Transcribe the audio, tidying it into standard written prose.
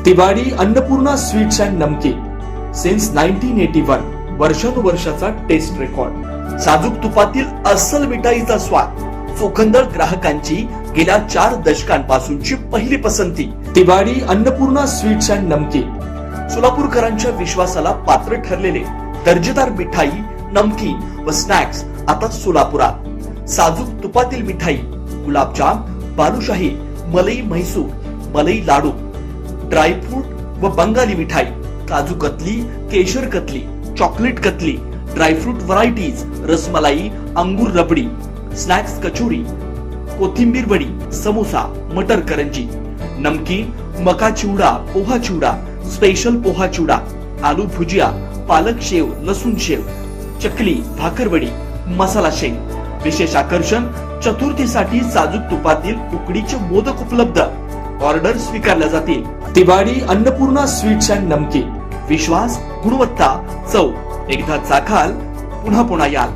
Tiwari Annapurna sweets and नमकीन since 1981 वर्षानुवर्षाचा taste record. साजूक तुपातील अस्सल मिठाईचा स्वाद, चोखंदळ ग्राहकांची गेल्या 4 दशकांपासूनची पहिली पसंती. तिवारी अन्नपूर्णा स्वीट्स अँड नमकीन सोलापूरकरांच्या विश्वासाला पात्र ठरलेले दर्जेदार मिठाई, नमकीन व स्नॅक्स आता सोलापुरात. साजूक तुपातील मिठाई, गुलाबजाम, बालुशाही, मलई म्हैसूर, मलई लाडू, ड्रायफ्रूट व बंगाली मिठाई, काजू कतली, केशर katli, chocolate katli, dry fruit varieties, rasmalai, अंगूर रबडी, स्नॅक्स कचोरी, कोथिंबीर वडी, समोसा, मटर करंजी, नमकीन, मका चिवडा, पोहा चिवडा, स्पेशल पोहा चिवडा, आलू भुजिया, पालक शेव, लसूण शेव, चकली, भाकरवडी, मसाला शेंग. विशेष आकर्षण, चतुर्थीसाठी साजूक तुपातील उकडीचे मोदक उपलब्ध. ऑर्डर स्वीकारल्या जातील. तिवारी अन्नपूर्णा स्वीट्स अँड नमकीन. विश्वास, गुणवत्ता, चव. एकदा चाखाल पुन्हा पुन्हा याल.